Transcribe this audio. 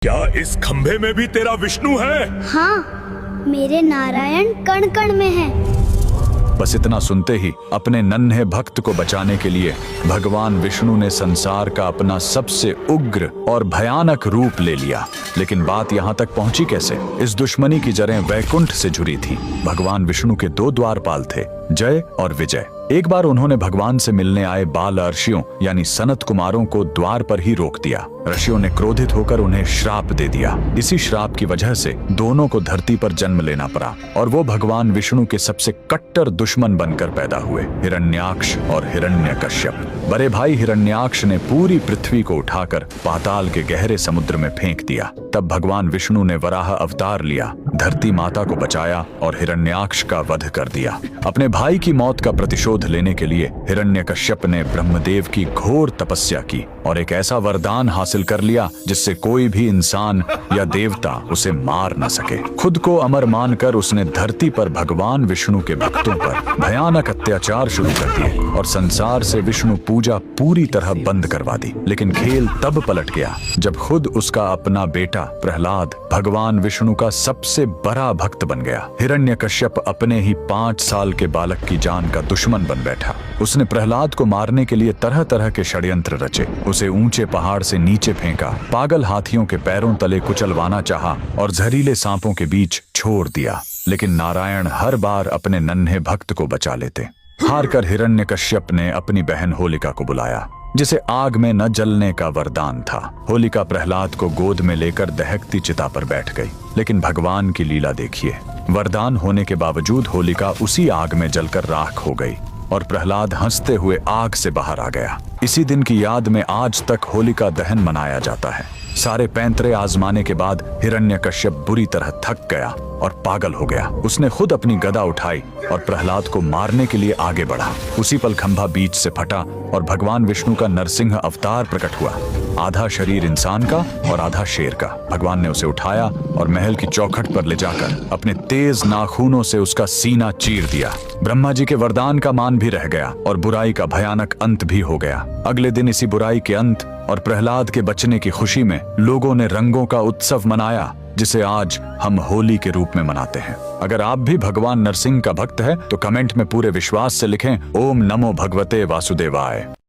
क्या इस खंभे में भी तेरा विष्णु है? हाँ, मेरे नारायण कण कण में है। बस इतना सुनते ही अपने नन्हे भक्त को बचाने के लिए भगवान विष्णु ने संसार का अपना सबसे उग्र और भयानक रूप ले लिया। लेकिन बात यहाँ तक पहुंची कैसे? इस दुश्मनी की जड़ें वैकुंठ से जुड़ी थी। भगवान विष्णु के दो द्वारपाल थे, जय और विजय। एक बार उन्होंने भगवान से मिलने आए बाल ऋषियों यानी सनत कुमारों को द्वार पर ही रोक दिया। ऋषियों ने क्रोधित होकर उन्हें श्राप दे दिया। इसी श्राप की वजह से दोनों को धरती पर जन्म लेना पड़ा और वो भगवान विष्णु के सबसे कट्टर दुश्मन बनकर पैदा हुए, हिरण्याक्ष और हिरण्यकश्यप। बड़े भाई हिरण्याक्ष ने पूरी पृथ्वी को उठाकर पाताल के गहरे समुद्र में फेंक दिया। तब भगवान विष्णु ने वराह अवतार लिया, धरती माता को बचाया और हिरण्याक्ष का वध कर दिया। अपने भाई की मौत का प्रतिशोध लेने के लिए हिरण्यकश्यप ने ब्रह्मदेव की घोर तपस्या की और एक ऐसा वरदान हासिल कर लिया जिससे कोई भी इंसान या देवता उसे मार न सके। खुद को अमर मानकर उसने धरती पर भगवान विष्णु के भक्तों पर भयानक अत्याचार शुरू कर दिए और संसार से विष्णु पूजा पूरी तरह बंद करवा दी। लेकिन खेल तब पलट गया जब खुद उसका अपना बेटा प्रहलाद भगवान विष्णु का सबसे बड़ा भक्त बन गया। हिरण्यकश्यप अपने ही 5 साल के बालक की जान का दुश्मन बन बैठा। उसने प्रहलाद को मारने के लिए तरह तरह के षड्यंत्र रचे, उसे ऊंचे पहाड़ से नीचे फेंका, पागल हाथियों के पैरों तले कुचलवाना चाहा और जहरीले सांपों के बीच छोड़ दिया। लेकिन नारायण हर बार अपने नन्हे भक्त को बचा लेते। हारकर हिरण्यकश्यप ने अपनी बहन होलिका को बुलाया, जिसे आग में न जलने का वरदान था। होलिका प्रहलाद को गोद में लेकर दहकती चिता पर बैठ गई। लेकिन भगवान की लीला देखिए, वरदान होने के बावजूद होलिका उसी आग में जलकर राख हो गई और प्रहलाद हंसते हुए आग से बाहर आ गया। इसी दिन की याद में आज तक होलिका दहन मनाया जाता है। सारे पैंतरे आजमाने के बाद हिरण्यकश्यप बुरी तरह थक गया और पागल हो गया। उसने खुद अपनी गदा उठाई और प्रहलाद को मारने के लिए आगे बढ़ा। उसी पल खंभा बीच से फटा और भगवान विष्णु का नरसिंह अवतार प्रकट हुआ, आधा शरीर इंसान का और आधा शेर का। भगवान ने उसे उठाया और महल की चौखट पर ले जाकर अपने तेज नाखूनों से उसका सीना चीर दिया। ब्रह्मा जी के वरदान का मान भी रह गया और बुराई का भयानक अंत भी हो गया। अगले दिन इसी बुराई के अंत और प्रहलाद के बचने की खुशी में लोगों ने रंगों का उत्सव मनाया, जिसे आज हम होली के रूप में मनाते हैं। अगर आप भी भगवान नरसिंह का भक्त हैं तो कमेंट में पूरे विश्वास से लिखें, ओम नमो भगवते वासुदेवाय।